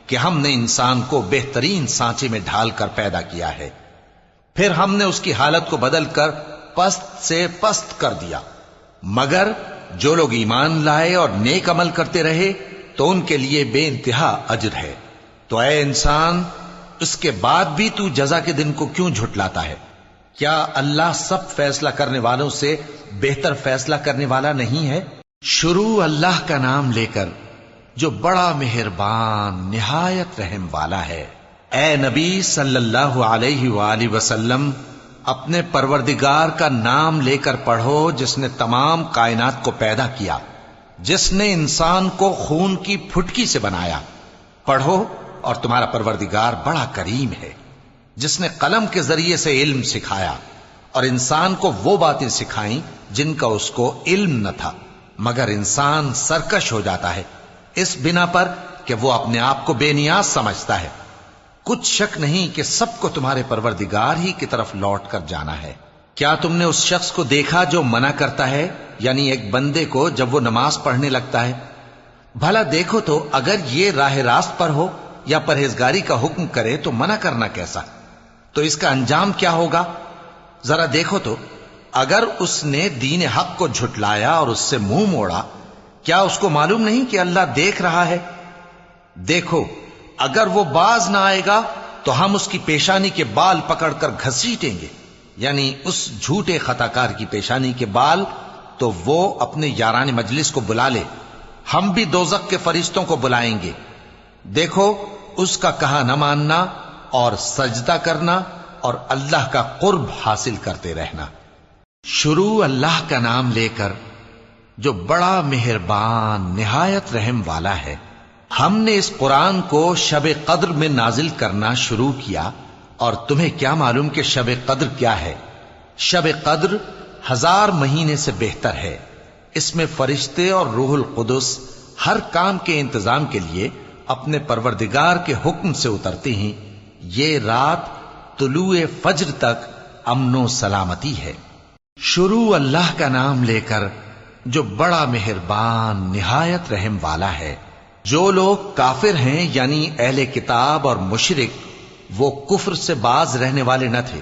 کہ ہم نے انسان کو بہترین سانچے میں ڈھال کر پیدا کیا ہے، پھر ہم نے اس کی حالت کو بدل کر پست سے پست کر دیا، مگر جو لوگ ایمان لائے اور نیک عمل کرتے رہے تو ان کے لیے بے انتہا اجر ہے۔ تو اے انسان، اس کے بعد بھی تو جزا کے دن کو کیوں جھٹلاتا ہے؟ کیا اللہ سب فیصلہ کرنے والوں سے بہتر فیصلہ کرنے والا نہیں ہے؟ شروع اللہ کا نام لے کر جو بڑا مہربان نہایت رحم والا ہے۔ اے نبی صلی اللہ علیہ وآلہ وسلم، اپنے پروردگار کا نام لے کر پڑھو جس نے تمام کائنات کو پیدا کیا، جس نے انسان کو خون کی پھٹکی سے بنایا۔ پڑھو، اور تمہارا پروردگار بڑا کریم ہے، جس نے قلم کے ذریعے سے علم سکھایا اور انسان کو وہ باتیں سکھائیں جن کا اس کو علم نہ تھا، مگر انسان سرکش ہو جاتا ہے اس بنا پر کہ وہ اپنے آپ کو بے نیاز سمجھتا ہے۔ کچھ شک نہیں کہ سب کو تمہارے پروردگار ہی کی طرف لوٹ کر جانا ہے۔ کیا تم نے اس شخص کو دیکھا جو منع کرتا ہے، یعنی ایک بندے کو جب وہ نماز پڑھنے لگتا ہے؟ بھلا دیکھو تو اگر یہ راہ راست پر ہو یا پرہیزگاری کا حکم کرے تو منع کرنا کیسا؟ تو اس کا انجام کیا ہوگا؟ ذرا دیکھو تو اگر اس نے دین حق کو جھٹلایا اور اس سے منہ موڑا، کیا اس کو معلوم نہیں کہ اللہ دیکھ رہا ہے؟ دیکھو، اگر وہ باز نہ آئے گا تو ہم اس کی پیشانی کے بال پکڑ کر گھسیٹیں گے، یعنی اس جھوٹے خطا کار کی پیشانی کے بال، تو وہ اپنے یاران مجلس کو بلا لے، ہم بھی دوزخ کے فرشتوں کو بلائیں گے۔ دیکھو، اس کا کہا نہ ماننا اور سجدہ کرنا اور اللہ کا قرب حاصل کرتے رہنا۔ شروع اللہ کا نام لے کر جو بڑا مہربان نہایت رحم والا ہے۔ ہم نے اس قرآن کو شب قدر میں نازل کرنا شروع کیا، اور تمہیں کیا معلوم کہ شب قدر کیا ہے؟ شب قدر 1000 مہینے سے بہتر ہے۔ اس میں فرشتے اور روح القدس ہر کام کے انتظام کے لیے اپنے پروردگار کے حکم سے اترتے ہیں۔ یہ رات طلوع فجر تک امن و سلامتی ہے۔ شروع اللہ کا نام لے کر جو بڑا مہربان نہایت رحم والا ہے۔ جو لوگ کافر ہیں یعنی اہل کتاب اور مشرک، وہ کفر سے باز رہنے والے نہ تھے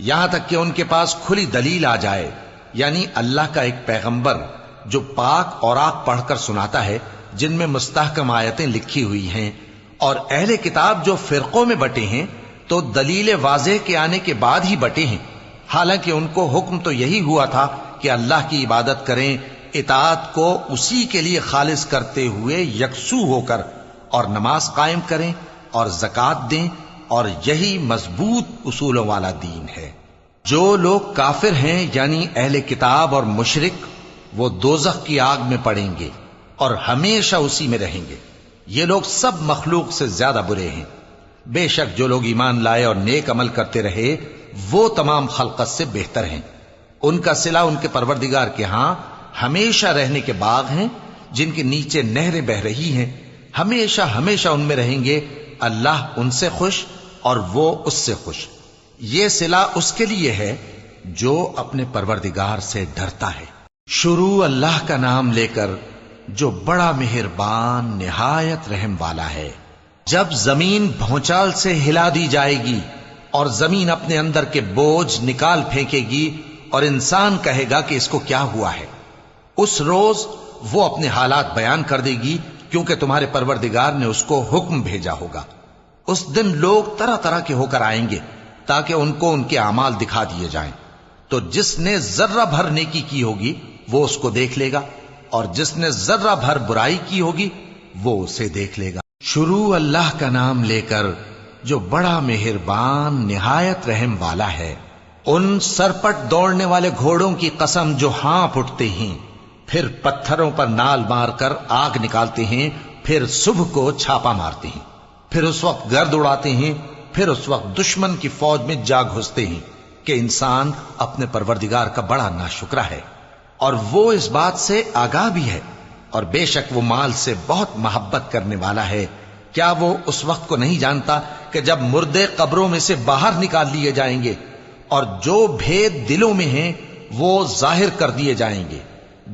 یہاں تک کہ ان کے پاس کھلی دلیل آ جائے، یعنی اللہ کا ایک پیغمبر جو پاک اوراق پڑھ کر سناتا ہے جن میں مستحکم آیتیں لکھی ہوئی ہیں، اور اہل کتاب جو فرقوں میں بٹے ہیں تو دلیل واضح کے آنے کے بعد ہی بٹے ہیں، حالانکہ ان کو حکم تو یہی ہوا تھا کہ اللہ کی عبادت کریں، اطاعت کو اسی کے لیے خالص کرتے ہوئے یکسو ہو کر، اور نماز قائم کریں اور زکوٰۃ دیں، اور یہی مضبوط اصولوں والا دین ہے۔ جو لوگ کافر ہیں یعنی اہل کتاب اور مشرک، وہ دوزخ کی آگ میں پڑیں گے اور ہمیشہ اسی میں رہیں گے۔ یہ لوگ سب مخلوق سے زیادہ برے ہیں۔ بے شک جو لوگ ایمان لائے اور نیک عمل کرتے رہے وہ تمام خلقت سے بہتر ہیں۔ ان کا صلہ ان کے پروردگار کے ہاں ہمیشہ رہنے کے باغ ہیں جن کے نیچے نہریں بہ رہی ہیں، ہمیشہ ہمیشہ ان میں رہیں گے۔ اللہ ان سے خوش اور وہ اس سے خوش۔ یہ صلہ اس کے لیے ہے جو اپنے پروردگار سے ڈرتا ہے۔ شروع اللہ کا نام لے کر جو بڑا مہربان نہایت رحم والا ہے۔ جب زمین بھونچال سے ہلا دی جائے گی اور زمین اپنے اندر کے بوجھ نکال پھینکے گی اور انسان کہے گا کہ اس کو کیا ہوا ہے، اس روز وہ اپنے حالات بیان کر دے گی، کیونکہ تمہارے پروردگار نے اس کو حکم بھیجا ہوگا۔ اس دن لوگ طرح طرح کے ہو کر آئیں گے تاکہ ان کو ان کے اعمال دکھا دیے جائیں، تو جس نے ذرہ بھر نیکی کی ہوگی وہ اس کو دیکھ لے گا، اور جس نے ذرہ بھر برائی کی ہوگی وہ اسے دیکھ لے گا۔ شروع اللہ کا نام لے کر جو بڑا مہربان نہایت رحم والا ہے۔ ان سرپٹ دوڑنے والے گھوڑوں کی قسم جو ہانپ اٹھتے ہیں، پھر پتھروں پر نال مار کر آگ نکالتے ہیں، پھر صبح کو چھاپا مارتے ہیں، پھر اس وقت گرد اڑاتے ہیں، پھر اس وقت دشمن کی فوج میں جا گھستے ہیں کہ انسان اپنے پروردگار کا بڑا ناشکرا ہے، اور وہ اس بات سے آگاہ بھی ہے، اور بے شک وہ مال سے بہت محبت کرنے والا ہے۔ کیا وہ اس وقت کو نہیں جانتا کہ جب مردے قبروں میں سے باہر نکال لیے جائیں گے اور جو بھید دلوں میں ہیں وہ ظاہر کر دیے جائیں گے؟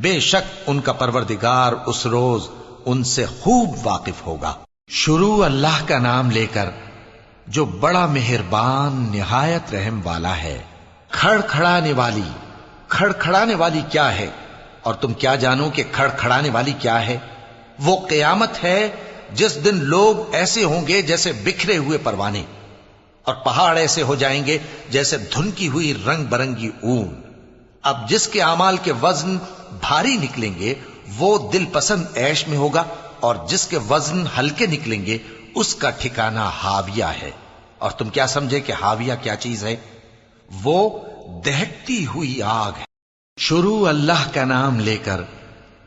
بے شک ان کا پروردگار اس روز ان سے خوب واقف ہوگا۔ شروع اللہ کا نام لے کر جو بڑا مہربان نہایت رحم والا ہے۔ کھڑکھڑانے والی، کھڑکھڑانے والی کیا ہے؟ اور تم کیا جانو کہ کھڑکھڑانے والی کیا ہے؟ وہ قیامت ہے جس دن لوگ ایسے ہوں گے جیسے بکھرے ہوئے پروانے، اور پہاڑ ایسے ہو جائیں گے جیسے دھنکی ہوئی رنگ برنگی اون۔ اب جس کے اعمال کے وزن بھاری نکلیں گے وہ دل پسند عیش میں ہوگا، اور جس کے وزن ہلکے نکلیں گے اس کا ٹھکانہ ہاویہ ہے۔ اور تم کیا سمجھے کہ حاویہ کیا چیز ہے؟ وہ دہکتی ہوئی آگ ہے۔ شروع اللہ کا نام لے کر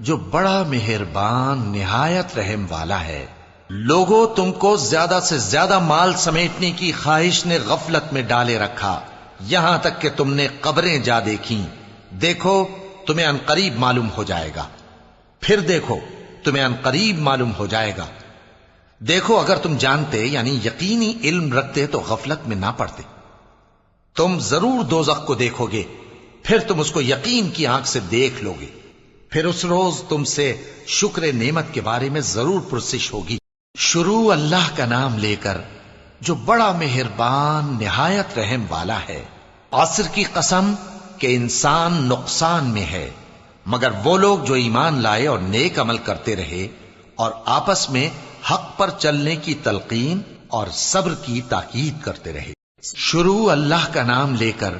جو بڑا مہربان نہایت رحم والا ہے۔ لوگوں، تم کو زیادہ سے زیادہ مال سمیٹنے کی خواہش نے غفلت میں ڈالے رکھا، یہاں تک کہ تم نے قبریں جا دیکھیں۔ دیکھو تمہیں عنقریب معلوم ہو جائے گا، پھر دیکھو تمہیں عنقریب معلوم ہو جائے گا۔ دیکھو اگر تم جانتے یعنی یقینی علم رکھتے تو غفلت میں نہ پڑتے۔ تم ضرور دوزخ کو دیکھو گے، پھر تم اس کو یقین کی آنکھ سے دیکھ لو گے، پھر اس روز تم سے شکر نعمت کے بارے میں ضرور پرسش ہوگی۔ شروع اللہ کا نام لے کر جو بڑا مہربان نہایت رحم والا ہے۔ عصر کی قسم کہ انسان نقصان میں ہے، مگر وہ لوگ جو ایمان لائے اور نیک عمل کرتے رہے اور آپس میں حق پر چلنے کی تلقین اور صبر کی تاکید کرتے رہے۔ شروع اللہ کا نام لے کر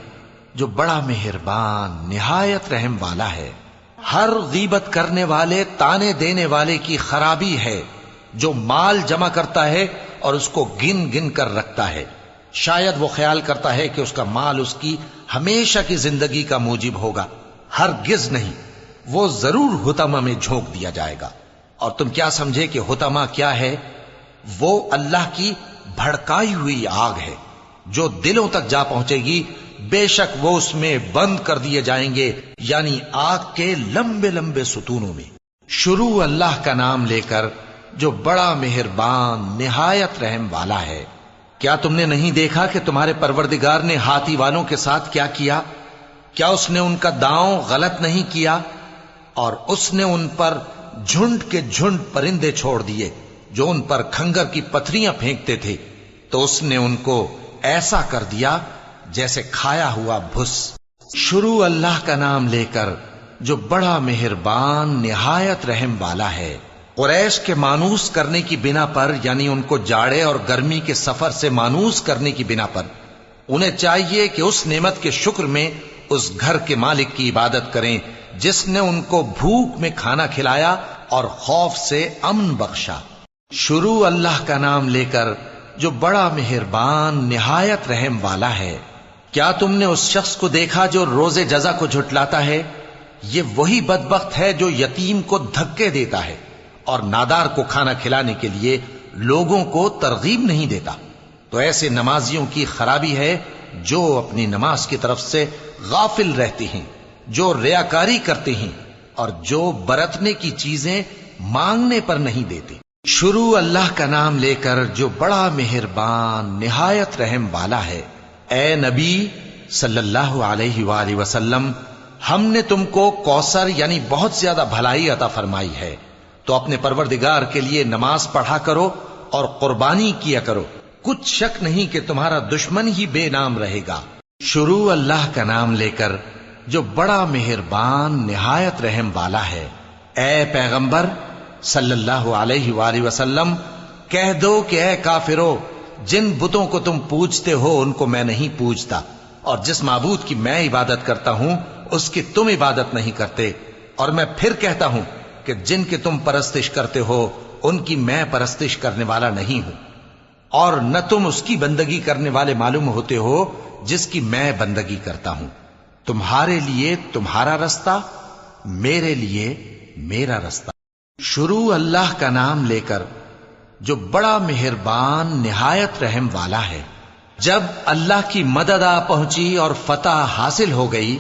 جو بڑا مہربان نہایت رحم والا ہے۔ ہر غیبت کرنے والے تانے دینے والے کی خرابی ہے جو مال جمع کرتا ہے اور اس کو گن گن کر رکھتا ہے۔ شاید وہ خیال کرتا ہے کہ اس کا مال اس کی ہمیشہ کی زندگی کا موجب ہوگا، ہرگز نہیں، وہ ضرور حطمہ میں جھونک دیا جائے گا۔ اور تم کیا سمجھے کہ حطمہ کیا ہے؟ وہ اللہ کی بھڑکائی ہوئی آگ ہے جو دلوں تک جا پہنچے گی، بے شک وہ اس میں بند کر دیے جائیں گے، یعنی آگ کے لمبے لمبے ستونوں میں۔ شروع اللہ کا نام لے کر جو بڑا مہربان نہایت رحم والا ہے۔ کیا تم نے نہیں دیکھا کہ تمہارے پروردگار نے ہاتھی والوں کے ساتھ کیا کیا؟ کیا اس نے ان کا داؤں غلط نہیں کیا؟ اور اس نے ان پر جھنڈ کے جھنڈ پرندے چھوڑ دیے جو ان پر کھنگر کی پتھریاں پھینکتے تھے، تو اس نے ان کو ایسا کر دیا جیسے کھایا ہوا بھس۔ شروع اللہ کا نام لے کر جو بڑا مہربان نہایت رحم والا ہے۔ قریش کے مانوس کرنے کی بنا پر، یعنی ان کو جاڑے اور گرمی کے سفر سے مانوس کرنے کی بنا پر، انہیں چاہیے کہ اس نعمت کے شکر میں اس گھر کے مالک کی عبادت کریں جس نے ان کو بھوک میں کھانا کھلایا اور خوف سے امن بخشا۔ شروع اللہ کا نام لے کر جو بڑا مہربان نہایت رحم والا ہے۔ کیا تم نے اس شخص کو دیکھا جو روز جزا کو جھٹلاتا ہے؟ یہ وہی بدبخت ہے جو یتیم کو دھکے دیتا ہے اور نادار کو کھانا کھلانے کے لیے لوگوں کو ترغیب نہیں دیتا۔ تو ایسے نمازیوں کی خرابی ہے جو اپنی نماز کی طرف سے غافل رہتے ہیں، جو ریاکاری کرتے ہیں اور جو برتنے کی چیزیں مانگنے پر نہیں دیتے۔ شروع اللہ کا نام لے کر جو بڑا مہربان نہایت رحم والا ہے۔ اے نبی صلی اللہ علیہ وآلہ وسلم، ہم نے تم کو کوثر یعنی بہت زیادہ بھلائی عطا فرمائی ہے، تو اپنے پروردگار کے لیے نماز پڑھا کرو اور قربانی کیا کرو، کچھ شک نہیں کہ تمہارا دشمن ہی بے نام رہے گا۔ شروع اللہ کا نام لے کر جو بڑا مہربان نہایت رحم والا ہے۔ اے پیغمبر صلی اللہ علیہ وآلہ وسلم، کہہ دو کہ اے کافرو، جن بتوں کو تم پوجتے ہو ان کو میں نہیں پوجتا، اور جس معبود کی میں عبادت کرتا ہوں اس کی تم عبادت نہیں کرتے، اور میں پھر کہتا ہوں کہ جن کی تم پرستش کرتے ہو ان کی میں پرستش کرنے والا نہیں ہوں، اور نہ تم اس کی بندگی کرنے والے معلوم ہوتے ہو جس کی میں بندگی کرتا ہوں۔ تمہارے لیے تمہارا رستہ، میرے لیے میرا رستہ۔ شروع اللہ کا نام لے کر جو بڑا مہربان نہایت رحم والا ہے۔ جب اللہ کی مدد آ پہنچی اور فتح حاصل ہو گئی،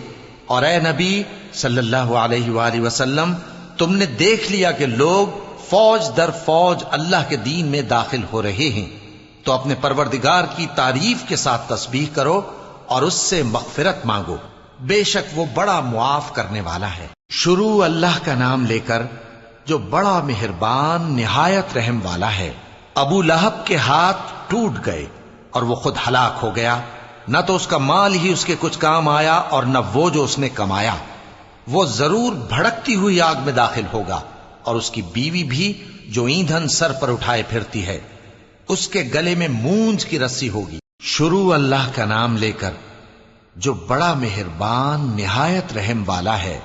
اور اے نبی صلی اللہ علیہ وآلہ وسلم، تم نے دیکھ لیا کہ لوگ فوج در فوج اللہ کے دین میں داخل ہو رہے ہیں، تو اپنے پروردگار کی تعریف کے ساتھ تسبیح کرو اور اس سے مغفرت مانگو، بے شک وہ بڑا معاف کرنے والا ہے۔ شروع اللہ کا نام لے کر جو بڑا مہربان نہایت رحم والا ہے۔ ابو لہب کے ہاتھ ٹوٹ گئے اور وہ خود ہلاک ہو گیا، نہ تو اس کا مال ہی اس کے کچھ کام آیا اور نہ وہ جو اس نے کمایا۔ وہ ضرور بھڑکتی ہوئی آگ میں داخل ہوگا، اور اس کی بیوی بھی جو ایندھن سر پر اٹھائے پھرتی ہے، اس کے گلے میں مونج کی رسی ہوگی۔ شروع اللہ کا نام لے کر جو بڑا مہربان نہایت رحم والا ہے۔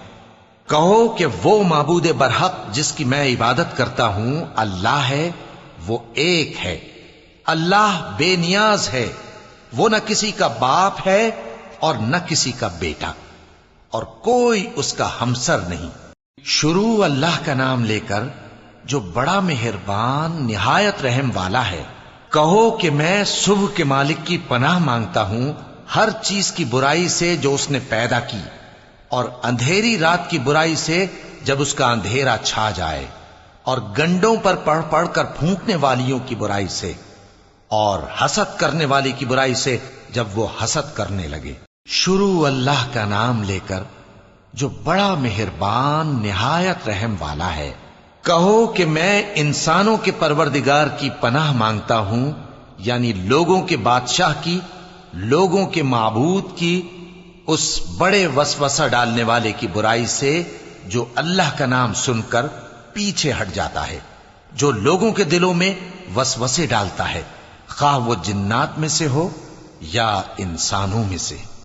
کہو کہ وہ معبود برحق جس کی میں عبادت کرتا ہوں اللہ ہے، وہ ایک ہے، اللہ بے نیاز ہے، وہ نہ کسی کا باپ ہے اور نہ کسی کا بیٹا، اور کوئی اس کا ہمسر نہیں۔ شروع اللہ کا نام لے کر جو بڑا مہربان نہایت رحم والا ہے۔ کہو کہ میں صبح کے مالک کی پناہ مانگتا ہوں ہر چیز کی برائی سے جو اس نے پیدا کی، اور اندھیری رات کی برائی سے جب اس کا اندھیرا چھا جائے، اور گنڈوں پر پڑھ پڑھ کر پھونکنے والیوں کی برائی سے، اور حسد کرنے والی کی برائی سے جب وہ حسد کرنے لگے۔ شروع اللہ کا نام لے کر جو بڑا مہربان نہایت رحم والا ہے۔ کہو کہ میں انسانوں کے پروردگار کی پناہ مانگتا ہوں، یعنی لوگوں کے بادشاہ کی، لوگوں کے معبود کی، اس بڑے وسوسہ ڈالنے والے کی برائی سے جو اللہ کا نام سن کر پیچھے ہٹ جاتا ہے، جو لوگوں کے دلوں میں وسوسے ڈالتا ہے، خواہ وہ جنات میں سے ہو یا انسانوں میں سے۔